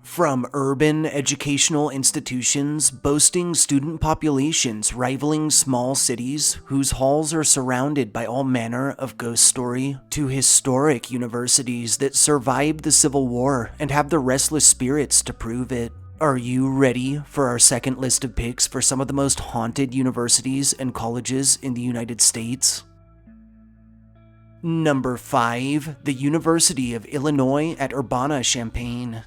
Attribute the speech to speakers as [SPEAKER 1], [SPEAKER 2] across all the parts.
[SPEAKER 1] From urban educational institutions boasting student populations rivaling small cities whose halls are surrounded by all manner of ghost story, to historic universities that survived the Civil War and have the restless spirits to prove it. Are you ready for our second list of picks for some of the most haunted universities and colleges in the United States? Number 5. The University of Illinois at Urbana-Champaign.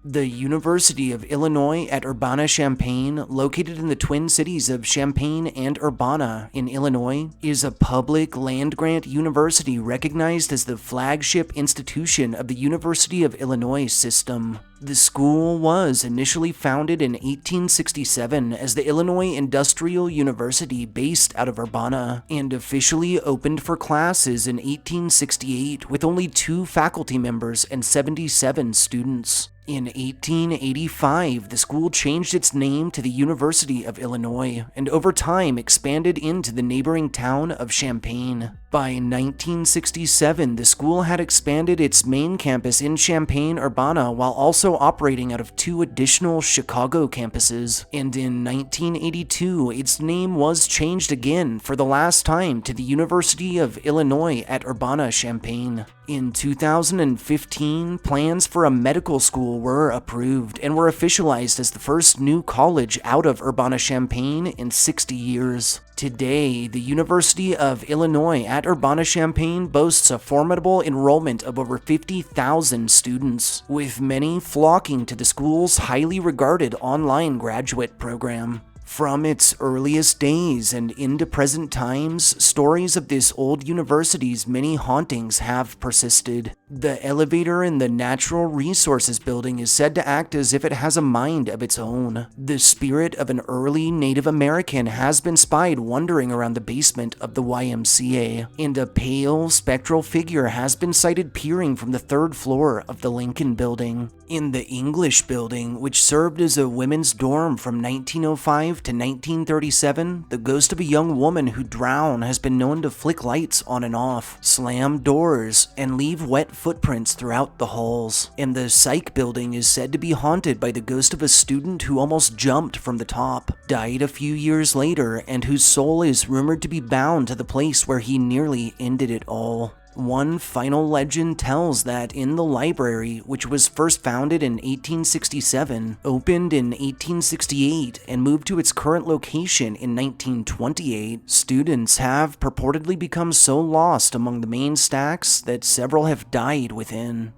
[SPEAKER 1] The University of Illinois at Urbana-Champaign, located in the Twin Cities of Champaign and Urbana in Illinois, is a public land-grant university recognized as the flagship institution of the University of Illinois system. The school was initially founded in 1867 as the Illinois Industrial University based out of Urbana, and officially opened for classes in 1868 with only 2 faculty members and 77 students. In 1885, the school changed its name to the University of Illinois, and over time expanded into the neighboring town of Champaign. By 1967, the school had expanded its main campus in Champaign-Urbana while also operating out of 2 additional Chicago campuses, and in 1982, its name was changed again for the last time to the University of Illinois at Urbana-Champaign. In 2015, plans for a medical school were approved and were officialized as the first new college out of Urbana-Champaign in 60 years. Today, the University of Illinois at Urbana-Champaign boasts a formidable enrollment of over 50,000 students, with many flocking to the school's highly regarded online graduate program. From its earliest days and into present times, stories of this old university's many hauntings have persisted. The elevator in the Natural Resources building is said to act as if it has a mind of its own. The spirit of an early Native American has been spied wandering around the basement of the YMCA, and a pale, spectral figure has been sighted peering from the 3rd floor of the Lincoln building. In the English building, which served as a women's dorm from 1905 to 1937, the ghost of a young woman who drowned has been known to flick lights on and off, slam doors, and leave wet footprints throughout the halls. And the Psych building is said to be haunted by the ghost of a student who almost jumped from the top, died a few years later, and whose soul is rumored to be bound to the place where he nearly ended it all. One final legend tells that in the library, which was first founded in 1867, opened in 1868, and moved to its current location in 1928, students have purportedly become so lost among the main stacks that several have died within.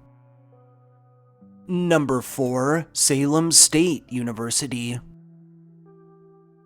[SPEAKER 1] Number 4. Salem State University.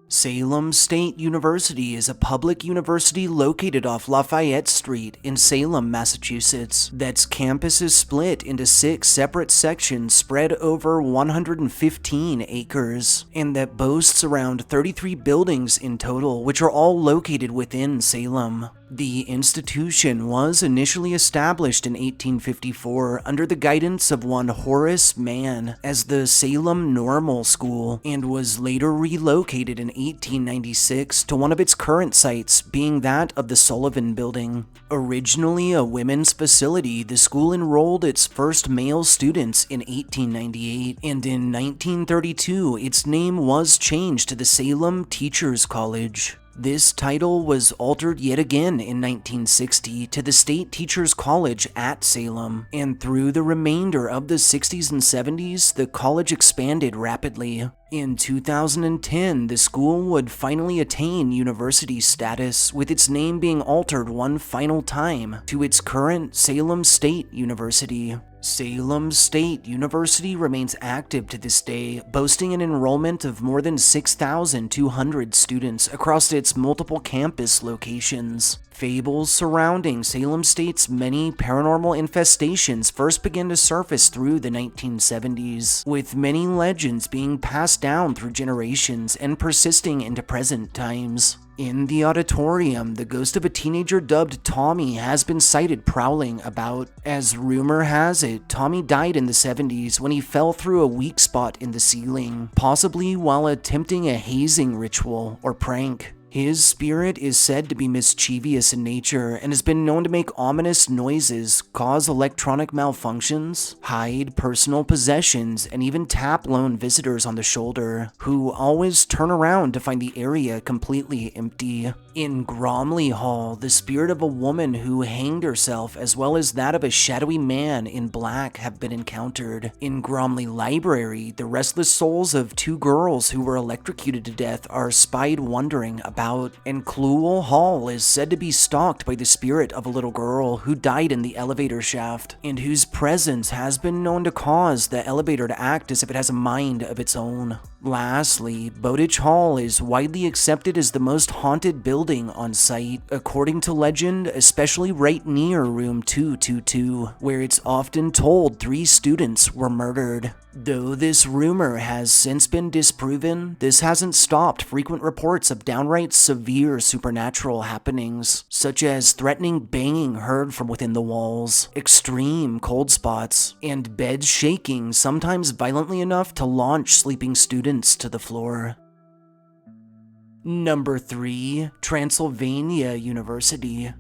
[SPEAKER 1] Salem State University is a public university located off Lafayette Street in Salem, Massachusetts, that's campus is split into 6 separate sections spread over 115 acres, and that boasts around 33 buildings in total, which are all located within Salem. The institution was initially established in 1854 under the guidance of one Horace Mann as the Salem Normal School, and was later relocated in 1896 to one of its current sites, being that of the Sullivan Building. Originally a women's facility, the school enrolled its first male students in 1898, and in 1932 its name was changed to the Salem Teachers College. This title was altered yet again in 1960 to the State Teachers College at Salem, and through the remainder of the 60s and 70s, the college expanded rapidly. In 2010, the school would finally attain university status, with its name being altered one final time to its current Salem State University. Salem State University remains active to this day, boasting an enrollment of more than 6,200 students across its multiple campus locations. Fables surrounding Salem State's many paranormal infestations first began to surface through the 1970s, with many legends being passed down through generations and persisting into present times. In the auditorium, the ghost of a teenager dubbed Tommy has been sighted prowling about. As rumor has it, Tommy died in the 70s when he fell through a weak spot in the ceiling, possibly while attempting a hazing ritual or prank. His spirit is said to be mischievous in nature and has been known to make ominous noises, cause electronic malfunctions, hide personal possessions, and even tap lone visitors on the shoulder, who always turn around to find the area completely empty. In Gromley Hall, the spirit of a woman who hanged herself as well as that of a shadowy man in black have been encountered. In Gromley Library, the restless souls of two girls who were electrocuted to death are spied wandering about, and Clewell Hall is said to be stalked by the spirit of a little girl who died in the elevator shaft, and whose presence has been known to cause the elevator to act as if it has a mind of its own. Lastly, Bowditch Hall is widely accepted as the most haunted building on site, according to legend, especially right near room 222, where it's often told 3 students were murdered. Though this rumor has since been disproven, this hasn't stopped frequent reports of downright severe supernatural happenings, such as threatening banging heard from within the walls, extreme cold spots, and beds shaking sometimes violently enough to launch sleeping students to the floor. Number 3. Transylvania University.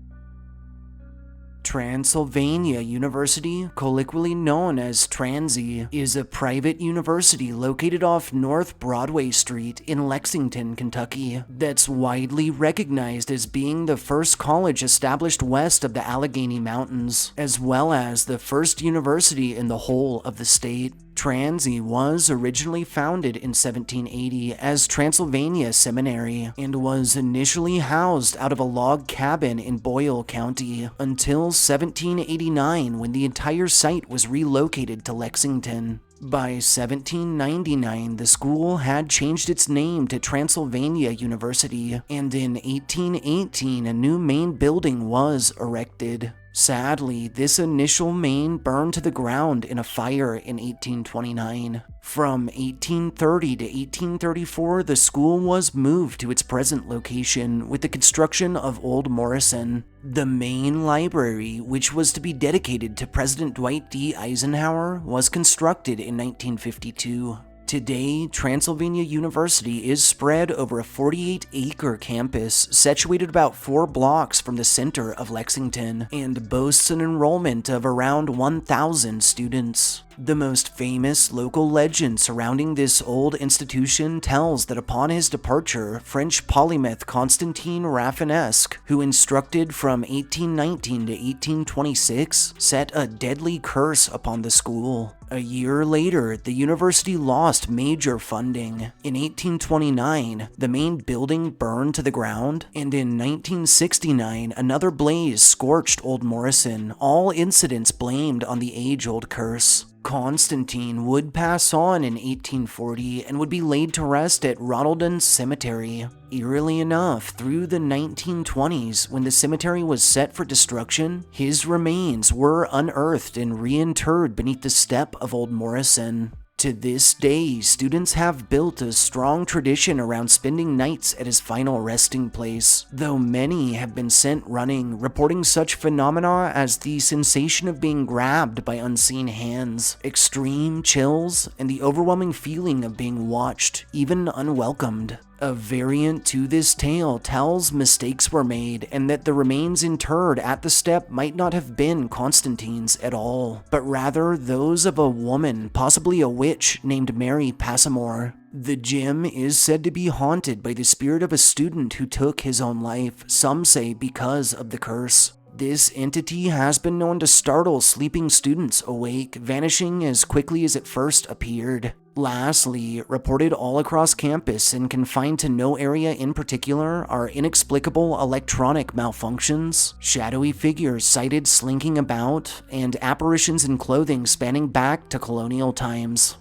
[SPEAKER 1] Transylvania University, colloquially known as Transy, is a private university located off North Broadway Street in Lexington, Kentucky, that's widely recognized as being the first college established west of the Allegheny Mountains, as well as the first university in the whole of the state. Transy was originally founded in 1780 as Transylvania Seminary and was initially housed out of a log cabin in Boyle County until 1789, when the entire site was relocated to Lexington. By 1799, the school had changed its name to Transylvania University, and in 1818 a new main building was erected. Sadly, this initial main burned to the ground in a fire in 1829. From 1830 to 1834, the school was moved to its present location with the construction of Old Morrison. The main library, which was to be dedicated to President Dwight D. Eisenhower, was constructed in 1952. Today, Transylvania University is spread over a 48-acre campus situated about 4 blocks from the center of Lexington and boasts an enrollment of around 1,000 students. The most famous local legend surrounding this old institution tells that upon his departure, French polymath Constantine Rafinesque, who instructed from 1819 to 1826, set a deadly curse upon the school. A year later, the university lost major funding. In 1829, the main building burned to the ground, and in 1969, another blaze scorched Old Morrison, all incidents blamed on the age-old curse. Constantine would pass on in 1840 and would be laid to rest at Ronaldon Cemetery. Eerily enough, through the 1920s, when the cemetery was set for destruction, his remains were unearthed and reinterred beneath the step of Old Morrison. To this day, students have built a strong tradition around spending nights at his final resting place, though many have been sent running, reporting such phenomena as the sensation of being grabbed by unseen hands, extreme chills, and the overwhelming feeling of being watched, even unwelcomed. A variant to this tale tells mistakes were made and that the remains interred at the step might not have been Constantine's at all, but rather those of a woman, possibly a witch, named Mary Passamore. The gym is said to be haunted by the spirit of a student who took his own life, some say because of the curse. This entity has been known to startle sleeping students awake, vanishing as quickly as it first appeared. Lastly, reported all across campus and confined to no area in particular are inexplicable electronic malfunctions, shadowy figures sighted slinking about, and apparitions in clothing spanning back to colonial times.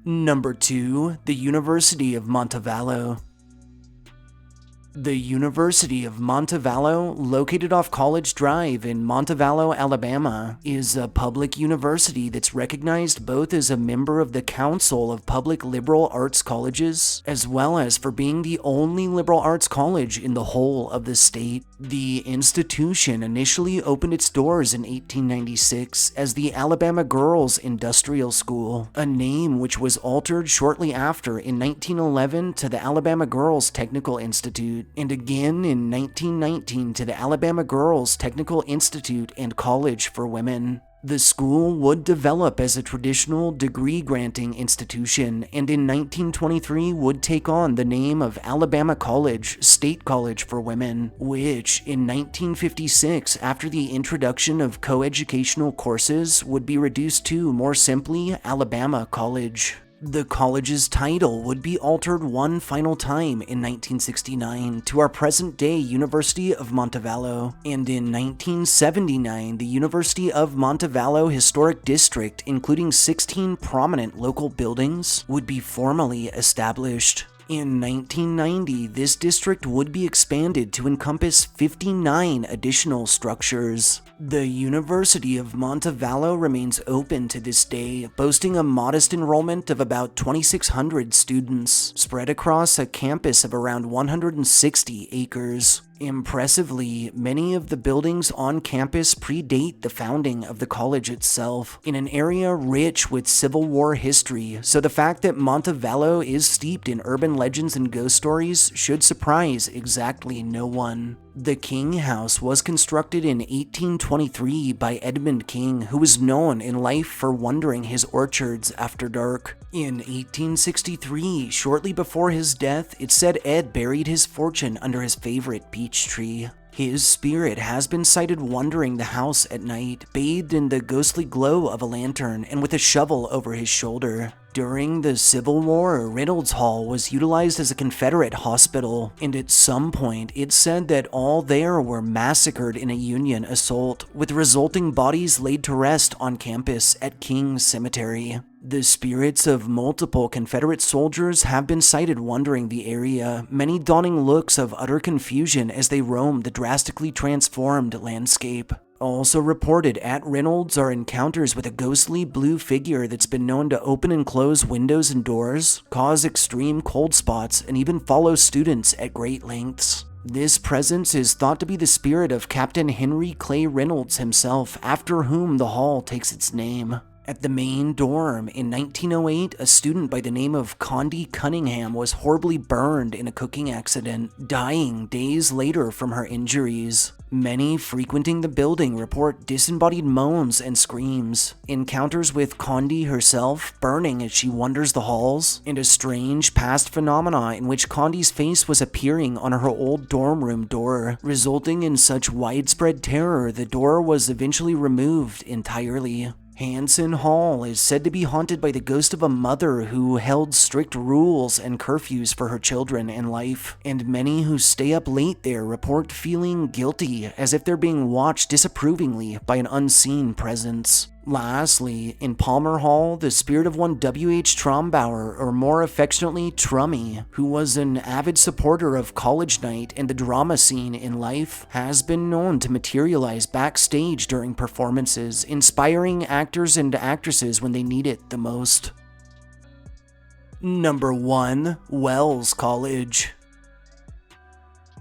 [SPEAKER 1] Number 2. The University of Montevallo. The University of Montevallo, located off College Drive in Montevallo, Alabama, is a public university that's recognized both as a member of the Council of Public Liberal Arts Colleges, as well as for being the only liberal arts college in the whole of the state. The institution initially opened its doors in 1896 as the Alabama Girls Industrial School, a name which was altered shortly after in 1911 to the Alabama Girls Technical Institute, and again in 1919 to the Alabama Girls Technical Institute and College for Women. The school would develop as a traditional degree-granting institution, and in 1923 would take on the name of Alabama College, State College for Women, which in 1956, after the introduction of coeducational courses, would be reduced to, more simply, Alabama College. The college's title would be altered one final time in 1969 to our present-day University of Montevallo, and in 1979 the University of Montevallo Historic District, including 16 prominent local buildings, would be formally established. In 1990, this district would be expanded to encompass 59 additional structures. The University of Montevallo remains open to this day, boasting a modest enrollment of about 2,600 students, spread across a campus of around 160 acres. Impressively, many of the buildings on campus predate the founding of the college itself, in an area rich with Civil War history, so the fact that Montevallo is steeped in urban legends and ghost stories should surprise exactly no one. The King House was constructed in 1823 by Edmund King, who was known in life for wandering his orchards after dark. In 1863, shortly before his death, it's said Ed buried his fortune under his favorite peach tree. His spirit has been sighted wandering the house at night, bathed in the ghostly glow of a lantern and with a shovel over his shoulder. During the Civil War, Reynolds Hall was utilized as a Confederate hospital, and at some point it's said that all there were massacred in a Union assault, with resulting bodies laid to rest on campus at King Cemetery. The spirits of multiple Confederate soldiers have been sighted wandering the area, many donning looks of utter confusion as they roam the drastically transformed landscape. Also reported at Reynolds are encounters with a ghostly blue figure that's been known to open and close windows and doors, cause extreme cold spots, and even follow students at great lengths. This presence is thought to be the spirit of Captain Henry Clay Reynolds himself, after whom the hall takes its name. At the main dorm, in 1908, a student by the name of Condi Cunningham was horribly burned in a cooking accident, dying days later from her injuries. Many frequenting the building report disembodied moans and screams, encounters with Condi herself burning as she wanders the halls, and a strange past phenomena in which Condi's face was appearing on her old dorm room door, resulting in such widespread terror the door was eventually removed entirely. Hanson Hall is said to be haunted by the ghost of a mother who held strict rules and curfews for her children and life, and many who stay up late there report feeling guilty, as if they're being watched disapprovingly by an unseen presence. Lastly, in Palmer Hall, the spirit of one W.H. Trombauer, or more affectionately Trummy, who was an avid supporter of college night and the drama scene in life, has been known to materialize backstage during performances, inspiring actors and actresses when they need it the most. Number 1. Wells College.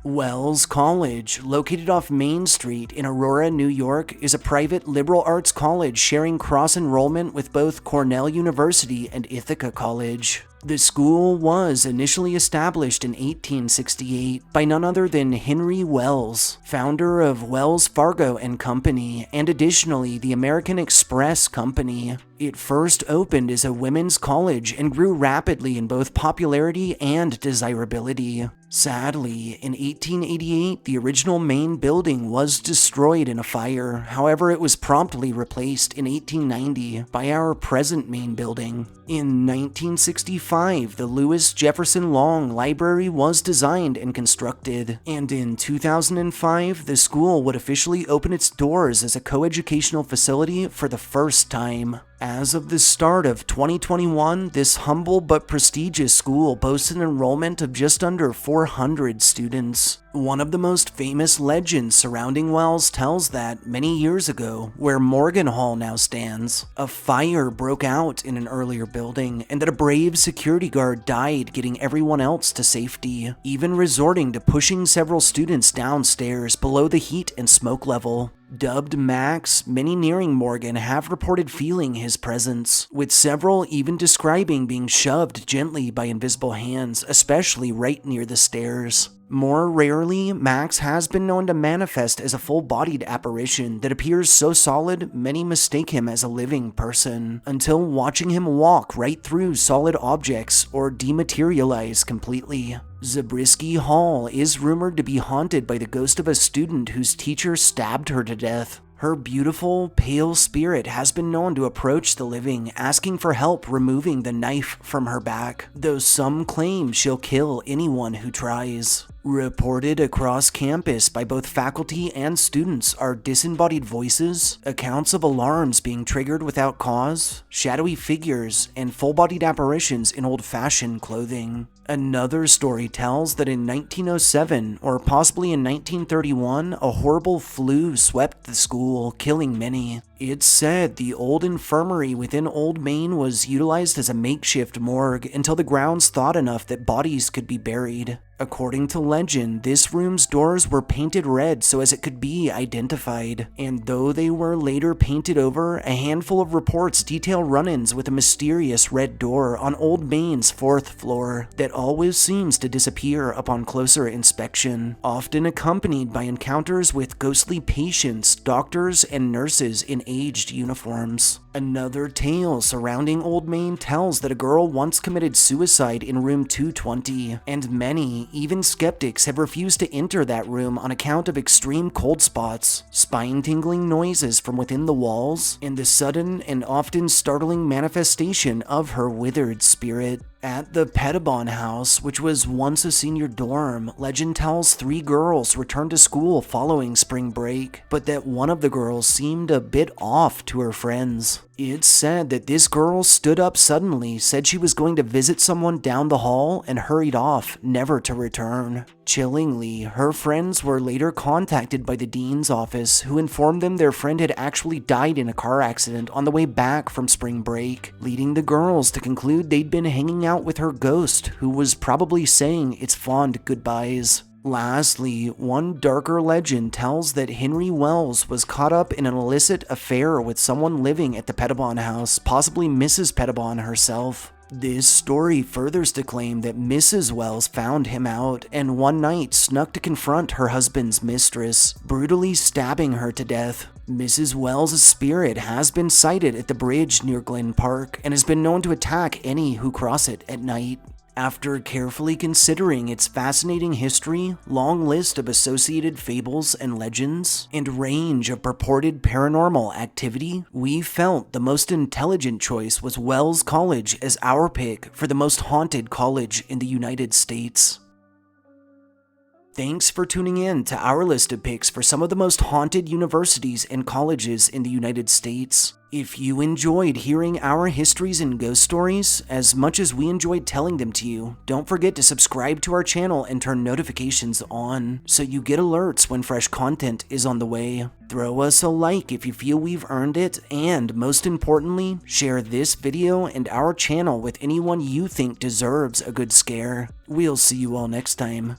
[SPEAKER 1] Wells College, located off Main Street in Aurora, New York, is a private liberal arts college sharing cross-enrollment with both Cornell University and Ithaca College. The school was initially established in 1868 by none other than Henry Wells, founder of Wells Fargo and Company, and additionally the American Express Company. It first opened as a women's college and grew rapidly in both popularity and desirability. Sadly, in 1888, the original main building was destroyed in a fire. However, it was promptly replaced in 1890 by our present main building. In 1965, the Lewis Jefferson Long Library was designed and constructed, and in 2005, the school would officially open its doors as a coeducational facility for the first time. As of the start of 2021, this humble but prestigious school boasts an enrollment of just under 400 students. One of the most famous legends surrounding Wells tells that many years ago, where Morgan Hall now stands, a fire broke out in an earlier building and that a brave security guard died getting everyone else to safety, even resorting to pushing several students downstairs below the heat and smoke level. Dubbed Max, many nearing Morgan have reported feeling his presence, with several even describing being shoved gently by invisible hands, especially right near the stairs. More rarely, Max has been known to manifest as a full-bodied apparition that appears so solid many mistake him as a living person, until watching him walk right through solid objects or dematerialize completely. Zabriskie Hall is rumored to be haunted by the ghost of a student whose teacher stabbed her to death. Her beautiful, pale spirit has been known to approach the living, asking for help removing the knife from her back, though some claim she'll kill anyone who tries. Reported across campus by both faculty and students are disembodied voices, accounts of alarms being triggered without cause, shadowy figures, and full-bodied apparitions in old-fashioned clothing. Another story tells that in 1907, or possibly in 1931, a horrible flu swept the school, killing many. It's said the old infirmary within Old Main was utilized as a makeshift morgue until the grounds thawed enough that bodies could be buried. According to legend, this room's doors were painted red so as it could be identified, and though they were later painted over, a handful of reports detail run-ins with a mysterious red door on Old Main's 4th floor that always seems to disappear upon closer inspection, often accompanied by encounters with ghostly patients, doctors, and nurses in aged uniforms. Another tale surrounding Old Main tells that a girl once committed suicide in room 220, and many, even skeptics, have refused to enter that room on account of extreme cold spots, spine-tingling noises from within the walls, and the sudden and often startling manifestation of her withered spirit. At the Pettibon House, which was once a senior dorm, legend tells 3 girls returned to school following spring break, but that one of the girls seemed a bit off to her friends. It's said that this girl stood up suddenly, said she was going to visit someone down the hall, and hurried off, never to return. Chillingly, her friends were later contacted by the dean's office, who informed them their friend had actually died in a car accident on the way back from spring break, leading the girls to conclude they'd been hanging out with her ghost, who was probably saying its fond goodbyes. Lastly, one darker legend tells that Henry Wells was caught up in an illicit affair with someone living at the Pettibon house, possibly Mrs. Pettibon herself. This story furthers to claim that Mrs. Wells found him out and one night snuck to confront her husband's mistress, brutally stabbing her to death. Mrs. Wells' spirit has been sighted at the bridge near Glen Park and has been known to attack any who cross it at night. After carefully considering its fascinating history, long list of associated fables and legends, and range of purported paranormal activity, we felt the most intelligent choice was Wells College as our pick for the most haunted college in the United States. Thanks for tuning in to our list of picks for some of the most haunted universities and colleges in the United States. If you enjoyed hearing our histories and ghost stories as much as we enjoyed telling them to you, don't forget to subscribe to our channel and turn notifications on so you get alerts when fresh content is on the way. Throw us a like if you feel we've earned it, and most importantly, share this video and our channel with anyone you think deserves a good scare. We'll see you all next time.